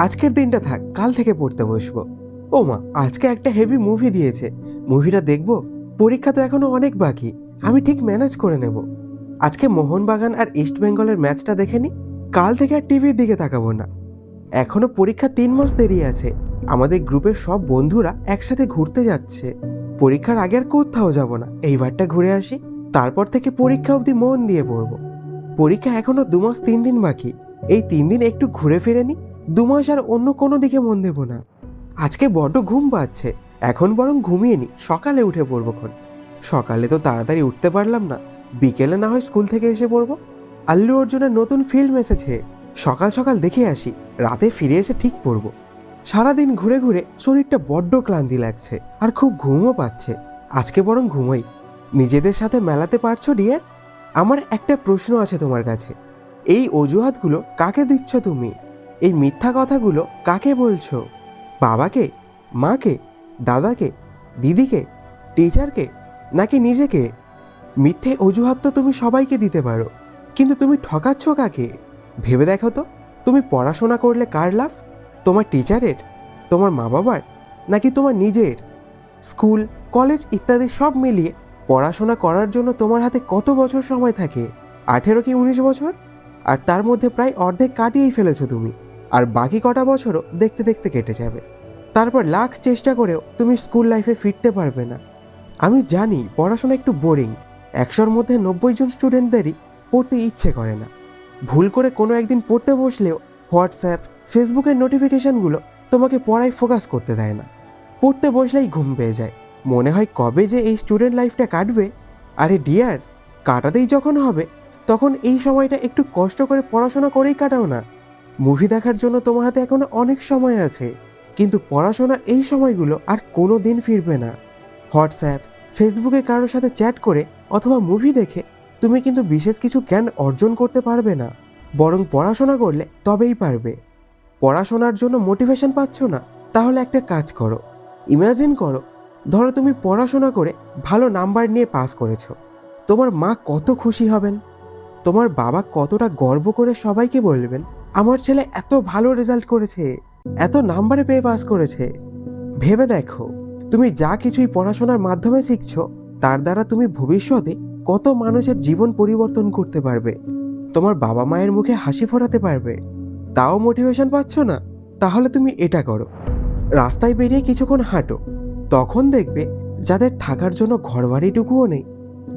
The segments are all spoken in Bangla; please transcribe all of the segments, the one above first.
আজকের দিনটা থাক, কাল থেকে পড়তে বসবো। ও মা, আজকে একটা হেভি মুভি দিয়েছে, মুভিটা দেখবো। পরীক্ষা তো এখনো অনেক বাকি, আমি ঠিক ম্যানেজ করে নেব। আজকে মোহনবাগান আর ইস্ট বেঙ্গলের ম্যাচটা দেখে নি, কাল থেকে আর টিভির দিকে তাকাবো না। এখনো পরীক্ষা 3 মাস দেরি আছে। আমাদের গ্রুপের সব বন্ধুরা একসাথে ঘুরতে যাচ্ছে। পরীক্ষার আগে আর কোথাও যাব না, এইবারটা ঘুরে আসি, তারপর থেকে পরীক্ষা অবধি মন দিয়ে পড়বো। পরীক্ষা এখনো 2 মাস 3 দিন বাকি, এই 3 দিন একটু ঘুরে ফিরে নি, 2 মাস আর অন্য কোনো দিকে মন দেব না। আজকে বড্ড ঘুম পাচ্ছে, এখন বরং ঘুমিয়ে নি, সকালে উঠে পড়বো খন। সকালে তো তাড়াতাড়ি উঠতে পারলাম না, বিকেলে না হয় স্কুল থেকে এসে পড়বো। আল্লু অর্জুনের নতুন ফিল্ম এসেছে, সকাল সকাল দেখে আসি, রাতে ফিরে এসে ঠিক পড়বো। সারাদিন ঘুরে ঘুরে শরীরটা বড্ড ক্লান্তি লাগছে, আর খুব ঘুমও পাচ্ছে। আজকে বরং ঘুমোই। নিজেদের সাথে মেলাতে পারছো ডিয়ার? আমার একটা প্রশ্ন আছে তোমার কাছে, এই অজুহাতগুলো কাকে দিচ্ছ তুমি? এই মিথ্যা কথাগুলো কাকে বলছো? বাবাকে, মাকে, দাদাকে, দিদিকে, টিচারকে, নাকি নিজেকে? মিথ্যে অজুহাত তো তুমি সবাইকে দিতে পারো, কিন্তু তুমি ঠকাচ্ছ কাকে? ভেবে দেখো তো, তুমি পড়াশোনা করলে কার লাভ? তোমার টিচারের, তোমার মা বাবার, নাকি তোমার নিজের? স্কুল, কলেজ ইত্যাদি সব মিলিয়ে পড়াশোনা করার জন্য তোমার হাতে কত বছর সময় থাকে? 18 কি 19 বছর? আর তার মধ্যে প্রায় অর্ধেক কাটিয়েই ফেলেছো তুমি, আর বাকি কটা বছরও দেখতে দেখতে কেটে যাবে। তারপর লাখ চেষ্টা করেও তুমি স্কুল লাইফে ফিরতে পারবে না। আমি জানি পড়াশোনা একটু বোরিং, 100-র মধ্যে 90 জন স্টুডেন্টদেরই পড়তে ইচ্ছে করে না। ভুল করে কোনো একদিন পড়তে বসলেও হোয়াটসঅ্যাপ, ফেসবুকের নোটিফিকেশানগুলো তোমাকে পড়ায় ফোকাস করতে দেয় না। পড়তে বসলেই ঘুম পেয়ে যায়, মনে হয় কবে যে এই স্টুডেন্ট লাইফটা কাটবে। আরে ডিয়ার, কাটাতেই যখন হবে, তখন এই সময়টা একটু কষ্ট করে পড়াশোনা করেই কাটাও না। মুভি দেখার জন্য তোমার হাতে এখনো অনেক সময় আছে, কিন্তু পড়াশোনার এই সময়গুলো আর কোনো দিন ফিরবে না। হোয়াটসঅ্যাপ, ফেসবুকে কারোর সাথে চ্যাট করে অথবা মুভি দেখে তুমি কিন্তু বিশেষ কিছু জ্ঞান অর্জন করতে পারবে না, বরং পড়াশোনা করলে তবেই পারবে। পড়াশোনার জন্য মোটিভেশন পাচ্ছ না? তাহলে একটা কাজ করো, ইমাজিন করো, ধরো তুমি পড়াশোনা করে ভালো নাম্বার নিয়ে পাস করেছো। তোমার মা কত খুশি হবেন, তোমার বাবা কতটা গর্ব করে সবাইকে বলবেন, আমার ছেলে এত ভালো রেজাল্ট করেছে, এত নাম্বারে পেয়ে পাস করেছে। ভেবে দেখো, তুমি যা কিছুই পড়াশোনার মাধ্যমে শিখছো, তার দ্বারা তুমি ভবিষ্যতে কত মানুষের জীবন পরিবর্তন করতে পারবে, তোমার বাবা মায়ের মুখে হাসি ফোটাতে পারবে। তাও মোটিভেশন পাচ্ছ না? তাহলে তুমি এটা করো, রাস্তায় বেরিয়ে কিছুক্ষণ হাঁটো। তখন দেখবে যাদের থাকার জন্য ঘরবাড়িটুকুও নেই,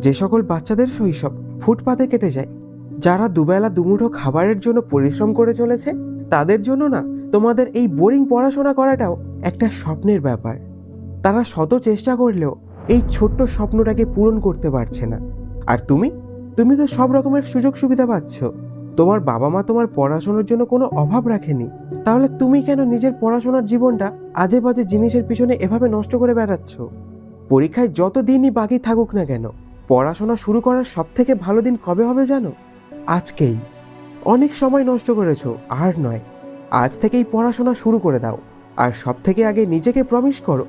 যে সকল বাচ্চাদের শৈশব ফুটপাতে কেটে যায়, যারা দুবেলা দুমুঠো খাবারের জন্য পরিশ্রম করে চলেছে, তাদের জন্য না তোমাদের এই বোরিং পড়াশোনা করাটাও একটা স্বপ্নের ব্যাপার। তারা শত চেষ্টা করলেও এই ছোট্ট স্বপ্নটাকে পূরণ করতে পারছে না। আর তুমি তো সব রকমের সুযোগ সুবিধা পাচ্ছ। তোমার বাবা মা তোমার পড়াশোনার জন্য কোনো অভাব রাখেনি, তাহলে তুমি কেন নিজের পড়াশোনার জীবনটা আজে বাজে জিনিসের পিছনে এভাবে নষ্ট করে বেড়াচ্ছ? পরীক্ষায় যত দিনই বাকি থাকুক না কেন, পড়াশোনা শুরু করার সব থেকে ভালো দিন কবে হবে জানো? আজকেই। অনেক সময় নষ্ট করেছো, আর নয়, আজ থেকেই পড়াশোনা শুরু করে দাও। আর সব থেকে আগে নিজেকে প্রমিস করো,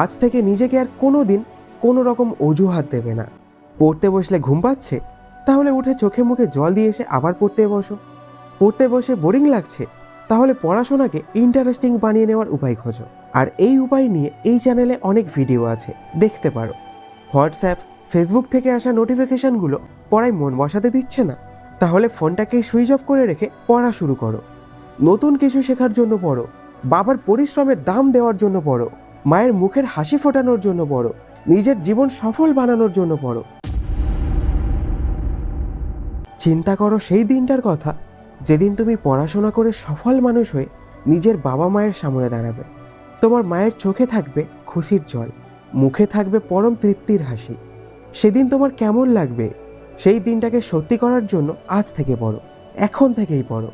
আজ থেকে নিজেকে আর কোনো দিন কোনো রকম অজুহাত দেবে না। পড়তে বসলে ঘুম পাচ্ছে, তাহলে উঠে চোখে মুখে জল দিয়ে এসে আবার পড়তে বসো। পড়তে বসে বোরিং লাগছে, তাহলে পড়াশোনাকে ইন্টারেস্টিং বানিয়ে নেওয়ার উপায় খোঁজো। আর এই উপায় নিয়ে এই চ্যানেলে অনেক ভিডিও আছে, দেখতে পারো। হোয়াটসঅ্যাপ, ফেসবুক থেকে আসা নোটিফিকেশানগুলো পড়ায় মন বসাতে দিচ্ছে না? তাহলে ফোনটাকে সুইচ অফ করে রেখে পড়া শুরু করো। নতুন কিছু শেখার জন্য পড়ো, বাবার পরিশ্রমের দাম দেওয়ার জন্য পড়ো, মায়ের মুখের হাসি ফোটানোর জন্য পড়ো, নিজের জীবন সফল বানানোর জন্য পড়ো। চিন্তা করো সেই দিনটার কথা, যেদিন তুমি পড়াশোনা করে সফল মানুষ হয়ে নিজের বাবা মায়ের সামনে দাঁড়াবে। তোমার মায়ের চোখে থাকবে খুশির জল, মুখে থাকবে পরম তৃপ্তির হাসি। সেদিন তোমার কেমন লাগবে? সেই দিনটাকে সত্যি করার জন্য আজ থেকে পড়ো, এখন থেকেই পড়ো।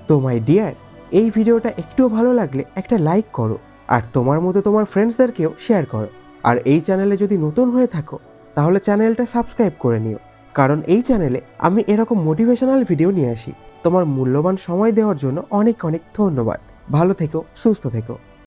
তো মাই ডিয়ার, এই ভিডিওটা একটুও ভালো লাগলে একটা লাইক করো, আর তোমার মতো তোমার ফ্রেন্ডসদেরকেও শেয়ার করো। আর এই চ্যানেলে যদি নতুন হয়ে থাকো, তাহলে চ্যানেলটা সাবস্ক্রাইব করে নিও, কারণ এই চ্যানেলে আমি এরকম মোটিভেশনাল ভিডিও নিয়ে আসি। তোমার মূল্যবান সময় দেওয়ার জন্য অনেক অনেক ধন্যবাদ। ভালো থেকো, সুস্থ থেকো।